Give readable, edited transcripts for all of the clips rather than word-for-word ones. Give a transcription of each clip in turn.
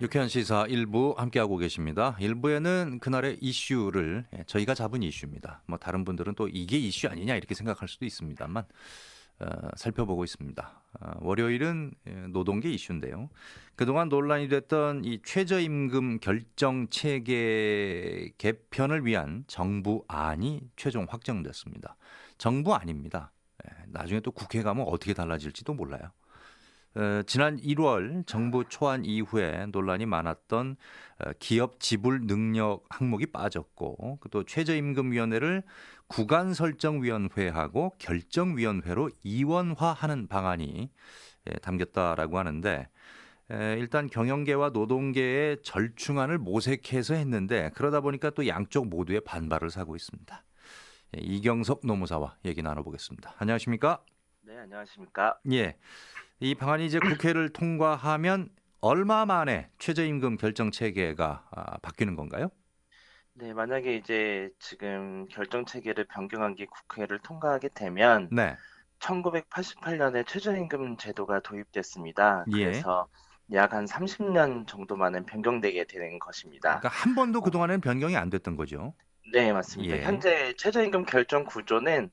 유쾌한 시사 1부 함께하고 계십니다. 1부에는 그날의 이슈를 저희가 잡은 이슈입니다. 뭐 다른 분들은 또 이게 이슈 아니냐 이렇게 생각할 수도 있습니다만 살펴보고 있습니다. 월요일은 노동계 이슈인데요. 그동안 논란이 됐던 이 최저임금 결정 체계 개편을 위한 정부안이 최종 확정됐습니다. 정부안입니다. 나중에 또 국회 가면 어떻게 달라질지도 몰라요. 지난 1월 정부 초안 이후에 논란이 많았던 기업 지불 능력 항목이 빠졌고 또 최저임금위원회를 구간설정위원회하고 결정위원회로 이원화하는 방안이 담겼다라고 하는데 일단 경영계와 노동계의 절충안을 모색해서 했는데 그러다 보니까 또 양쪽 모두의 반발을 사고 있습니다. 이경석 노무사와 얘기 나눠보겠습니다. 안녕하십니까? 네, 안녕하십니까? 예. 이 방안이 이제 국회를 통과하면 얼마 만에 최저임금 결정 체계가 바뀌는 건가요? 네, 만약에 이제 지금 결정 체계를 변경한 게 국회를 통과하게 되면 네. 1988년에 최저임금 제도가 도입됐습니다. 예. 그래서 약 한 30년 정도 만에 변경되게 되는 것입니다. 그러니까 한 번도 그동안에는 변경이 안 됐던 거죠. 네, 맞습니다. 예. 현재 최저임금 결정 구조는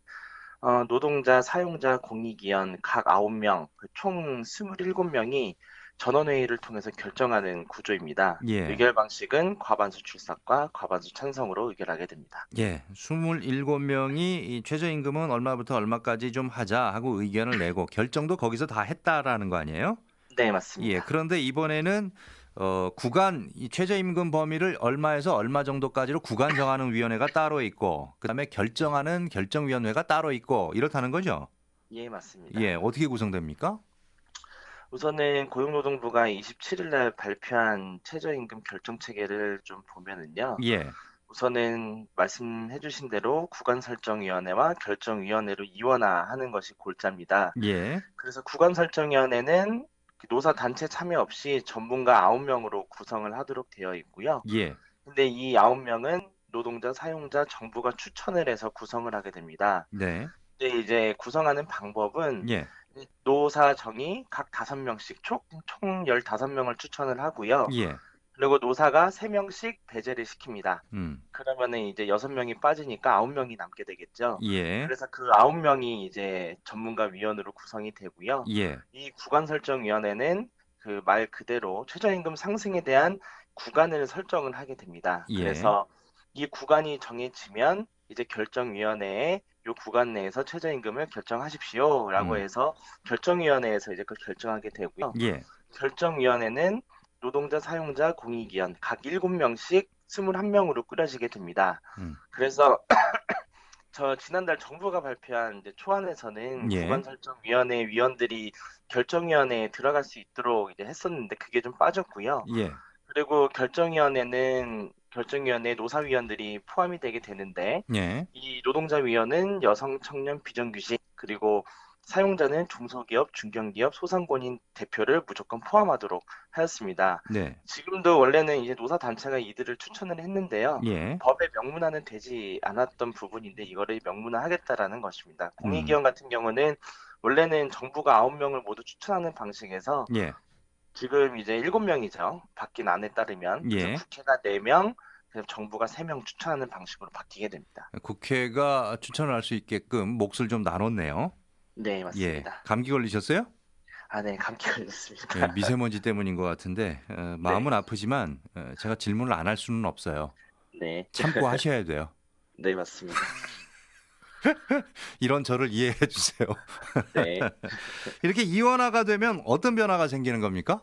노동자, 사용자, 공익위원 각 9명, 총 27명이 전원회의를 통해서 결정하는 구조입니다. 예. 의결 방식은 과반수 출석과 과반수 찬성으로 의결하게 됩니다. 예. 27명이 이 최저임금은 얼마부터 얼마까지 좀 하자 하고 의견을 내고 결정도 거기서 다 했다라는 거 아니에요? 네, 예. 맞습니다. 그런데 이번에는 구간 이 최저임금 범위를 얼마에서 얼마 정도까지로 구간 정하는 위원회가 따로 있고 그다음에 결정하는 결정위원회가 따로 있고 이렇다는 거죠. 예, 맞습니다. 예, 어떻게 구성됩니까? 우선은 고용노동부가 27일 날 발표한 최저임금 결정 체계를 좀 보면은요. 예, 우선은 말씀해 주신 대로 구간설정위원회와 결정위원회로 이원화하는 것이 골자입니다. 예, 그래서 구간설정위원회는 노사 단체 참여 없이 전문가 9명으로 구성을 하도록 되어 있고요. 예, 근데 이 9명은 노동자, 사용자, 정부가 추천을 해서 구성을 하게 됩니다. 네, 근데 이제 구성하는 방법은 예, 노사정이 각 5명씩 총 15명을 추천을 하고요. 예, 그리고 노사가 3명씩 배제를 시킵니다. 음, 그러면은 이제 6명이 빠지니까 9명이 남게 되겠죠. 예, 그래서 그 9명이 이제 전문가 위원으로 구성이 되고요. 예, 이 구간설정위원회는 그 말 그대로 최저임금 상승에 대한 구간을 설정을 하게 됩니다. 예, 그래서 이 구간이 정해지면 이제 결정위원회에 요 구간 내에서 최저임금을 결정하십시오라고 해서 결정위원회에서 이제 그걸 결정하게 되고요. 예, 결정위원회는 노동자, 사용자, 공익위원 각 7명씩 21명으로 꾸려지게 됩니다. 음, 그래서 저 지난달 정부가 발표한 이제 초안에서는 예, 구간설정위원회 위원들이 결정위원회에 들어갈 수 있도록 이제 했었는데 그게 좀 빠졌고요. 예, 그리고 결정위원회는 결정위원회 노사위원들이 포함이 되게 되는데 예, 이 노동자위원은 여성, 청년, 비정규직 그리고 사용자는 중소기업, 중견기업, 소상공인 대표를 무조건 포함하도록 하였습니다. 네, 지금도 원래는 이제 노사단체가 이들을 추천을 했는데요. 예, 법에 명문화는 되지 않았던 부분인데 이거를 명문화하겠다라는 것입니다. 음, 공익위원 같은 경우는 원래는 정부가 9명을 모두 추천하는 방식에서 예, 지금 이제 7명이죠. 바뀐 안에 따르면. 그래서 예. 국회가 4명, 그래서 정부가 3명 추천하는 방식으로 바뀌게 됩니다. 국회가 추천을 할 수 있게끔 몫을 좀 나눴네요. 네, 예, 맞습니다. 감기 걸리셨어요? 아, 네, 감기 걸렸습니다. 예, 미세먼지 때문인 것 같은데 네, 마음은 아프지만 제가 질문을 안 할 수는 없어요. 네, 참고 하셔야 돼요. 네, 맞습니다. 이런 저를 이해해 주세요. 네. 이렇게 이원화가 되면 어떤 변화가 생기는 겁니까?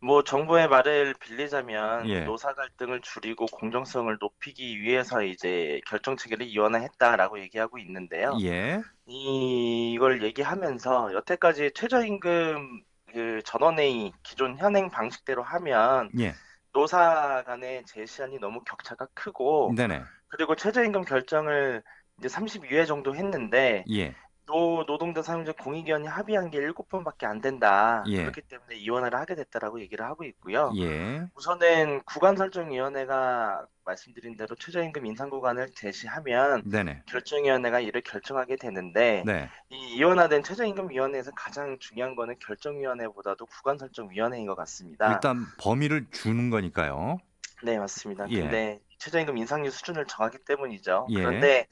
뭐 정부의 말을 빌리자면 예, 노사 갈등을 줄이고 공정성을 높이기 위해서 이제 결정 체계를 이원화했다라고 얘기하고 있는데요. 예, 이걸 얘기하면서 여태까지 최저임금 그 전원회의 기존 현행 방식대로 하면 예, 노사 간의 제시안이 너무 격차가 크고 네네, 그리고 최저임금 결정을 이제 32회 정도 했는데 예, 노동자 사용자 공익위원회 합의한 게 7번밖에 안 된다. 예, 그렇기 때문에 이원화를 하게 됐다라고 얘기를 하고 있고요. 예, 우선은 구간설정위원회가 말씀드린 대로 최저임금 인상 구간을 제시하면 네네, 결정위원회가 이를 결정하게 되는데 네. 이 이원화된 최저임금위원회에서 가장 중요한 거는 결정위원회보다도 구간설정위원회인 것 같습니다. 일단 범위를 주는 거니까요. 네, 맞습니다. 예, 근데 최저임금 인상률 수준을 정하기 때문이죠. 예, 그런데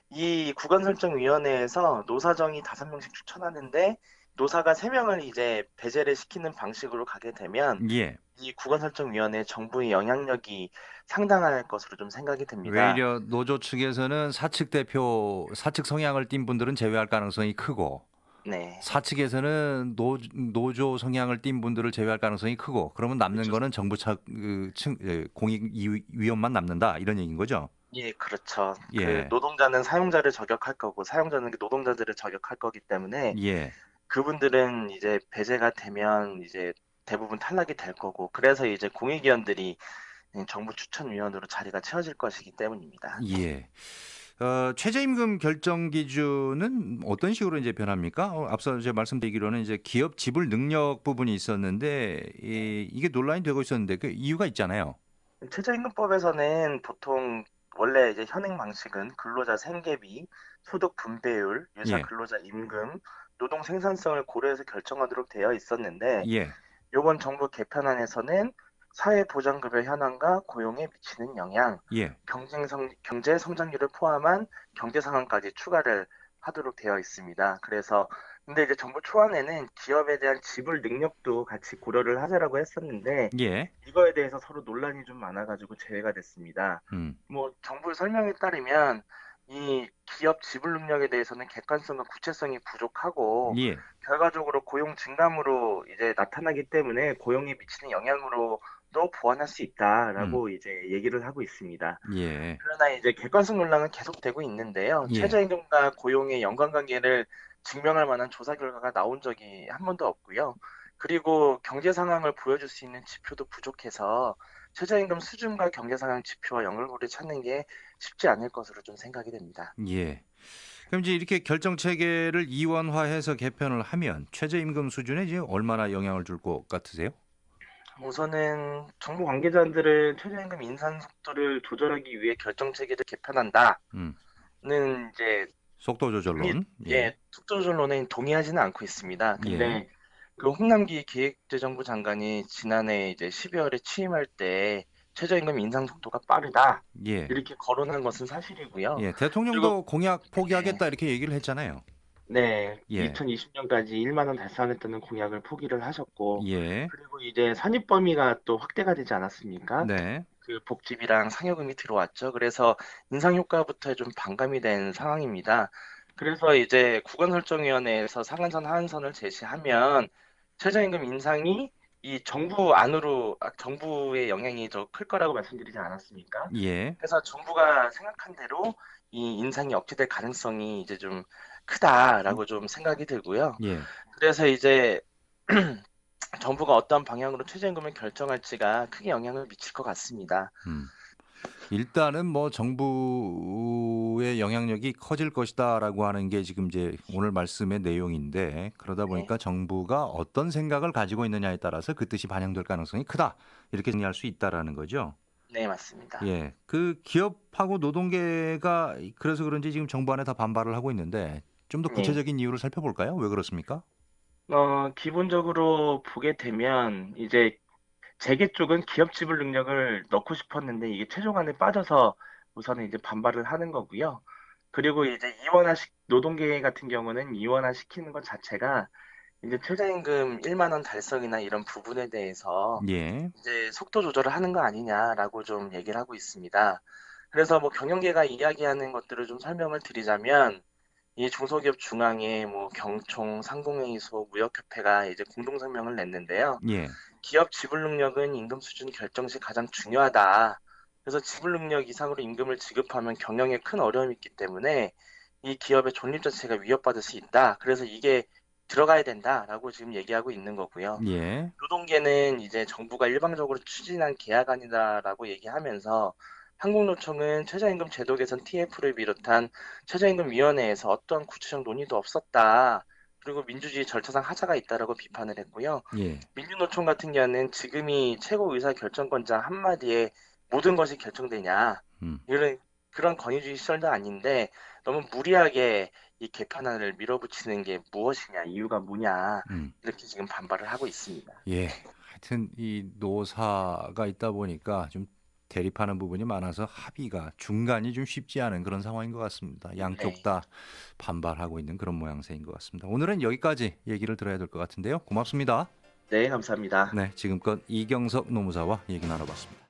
이 구간설정위원회에서 노사정이 5명씩 추천하는데 노사가 3명을 이제 배제를 시키는 방식으로 가게 되면 예. 이 구간설정위원회 정부의 영향력이 상당할 것으로 좀 생각이 됩니다. 외려 노조 측에서는 사측 성향을 띈 분들은 제외할 가능성이 크고 네, 사측에서는 노조 성향을 띈 분들을 제외할 가능성이 크고 그러면 남는 그렇죠. 거는 정부 공익위원만 남는다 이런 얘기인 거죠. 예, 그렇죠. 그 예, 노동자는 사용자를 저격할 거고 사용자는 그 노동자들을 저격할 거기 때문에 예, 그분들은 이제 배제가 되면 이제 대부분 탈락이 될 거고 그래서 이제 공익위원들이 정부 추천위원으로 자리가 채워질 것이기 때문입니다. 예. 최저임금 결정 기준은 어떤 식으로 이제 변합니까? 앞서 이제 말씀드리기로는 이제 기업 지불 능력 부분이 있었는데 이게 논란이 되고 있었는데 그 이유가 있잖아요. 최저임금법에서는 보통 원래 이제 현행 방식은 근로자 생계비, 소득 분배율, 유사 예, 근로자 임금, 노동 생산성을 고려해서 결정하도록 되어 있었는데 예, 이번 정부 개편안에서는 사회보장급여 현황과 고용에 미치는 영향, 예, 경제 성장률을 포함한 경제 상황까지 추가를 하도록 되어 있습니다. 그래서 근데 이제 정부 초안에는 기업에 대한 지불 능력도 같이 고려를 하자라고 했었는데 예, 이거에 대해서 서로 논란이 좀 많아가지고 제외가 됐습니다. 음, 뭐 정부 설명에 따르면 이 기업 지불 능력에 대해서는 객관성과 구체성이 부족하고 예. 결과적으로 고용 증감으로 이제 나타나기 때문에 고용에 미치는 영향으로도 보완할 수 음, 있다라고 이제 얘기를 하고 있습니다. 예, 그러나 이제 객관성 논란은 계속되고 있는데요. 예, 최저임금과 고용의 연관관계를 증명할 만한 조사 결과가 나온 적이 한 번도 없고요. 그리고 경제 상황을 보여줄 수 있는 지표도 부족해서 최저임금 수준과 경제 상황 지표와 연결고리를 찾는 게 쉽지 않을 것으로 좀 생각이 됩니다. 예. 그럼 이제 이렇게 결정 체계를 이원화해서 개편을 하면 최저임금 수준에 이제 얼마나 영향을 줄 것 같으세요? 우선은 정부 관계자들은 최저임금 인상 속도를 조절하기 위해 결정 체계를 개편한다는 음, 이제 속도 이미 조절론. 예, 예, 속도조절론에 동의하지는 않고 있습니다. 예, 근데 그 홍남기 기획재정부 장관이 지난해 이제 12월에 취임할 때 최저임금 인상 속도가 빠르다 예, 이렇게 거론한 것은 사실이고요. 예. 그리고 대통령도 공약 네, 포기하겠다 이렇게 얘기를 했잖아요. 네, 예, 2020년까지 1만 원 달성하겠다는 공약을 포기를 하셨고, 예, 그리고 이제 산입 범위가 또 확대가 되지 않았습니까? 네, 그 복지비랑 상여금이 들어왔죠. 그래서 인상 효과부터 좀 반감이 된 상황입니다. 그래서 이제 구간설정위원회에서 상한선 하한선을 제시하면 최저임금 인상이 이 정부 안으로 정부의 영향이 더 클 거라고 말씀드리지 않았습니까? 예, 그래서 정부가 생각한 대로 이 인상이 억제될 가능성이 이제 좀 크다라고 좀 생각이 들고요. 예. 그래서 이제 정부가 어떤 방향으로 최저임금을 결정할지가 크게 영향을 미칠 것 같습니다. 음. 일단은 뭐 정부의 영향력이 커질 것이다라고 하는 게 지금 이제 오늘 말씀의 내용인데 그러다 네, 보니까 정부가 어떤 생각을 가지고 있느냐에 따라서 그 뜻이 반영될 가능성이 크다 이렇게 정리할 수 있다라는 거죠. 네, 맞습니다. 예, 그 기업하고 노동계가 그래서 그런지 지금 정부 안에 다 반발을 하고 있는데 좀 더 네. 구체적인 이유를 살펴볼까요? 왜 그렇습니까? 기본적으로 보게 되면 이제 재계 쪽은 기업 지불 능력을 넣고 싶었는데 이게 최종안에 빠져서 우선은 이제 반발을 하는 거고요. 그리고 이제 노동계 같은 경우는 이원화 시키는 것 자체가 이제 최저임금 1만 원 달성이나 이런 부분에 대해서 예, 이제 속도 조절을 하는 거 아니냐라고 좀 얘기를 하고 있습니다. 그래서 뭐 경영계가 이야기하는 것들을 좀 설명을 드리자면 이 중소기업 중앙회, 뭐 경총, 상공회의소, 무역협회가 이제 공동성명을 냈는데요. 예, 기업 지불 능력은 임금 수준 결정 시 가장 중요하다. 그래서 지불 능력 이상으로 임금을 지급하면 경영에 큰 어려움이 있기 때문에 이 기업의 존립 자체가 위협받을 수 있다. 그래서 이게 들어가야 된다라고 지금 얘기하고 있는 거고요. 예, 노동계는 이제 정부가 일방적으로 추진한 계약안이다라고 얘기하면서 한국노총은 최저임금 제도 개선 TF를 비롯한 최저임금위원회에서 어떠한 구체적 논의도 없었다. 그리고 민주주의 절차상 하자가 있다라고 비판을 했고요. 예. 민주노총 같은 경우는 지금이 최고 의사 결정권자 한마디에 모든 것이 결정되냐 음. 이런 그런 권위주의 시절도 아닌데 너무 무리하게 이 개편안을 밀어붙이는 게 무엇이냐 이유가 뭐냐 음. 이렇게 지금 반발을 하고 있습니다. 예. 하여튼 이 노사가 있다 보니까 좀 대립하는 부분이 많아서 합의가 중간이 좀 쉽지 않은 그런 상황인 것 같습니다. 양쪽 네, 다 반발하고 있는 그런 모양새인 것 같습니다. 오늘은 여기까지 얘기를 들어야 될 것 같은데요. 고맙습니다. 네, 감사합니다. 네, 지금껏 이경석 노무사와 얘기 나눠봤습니다.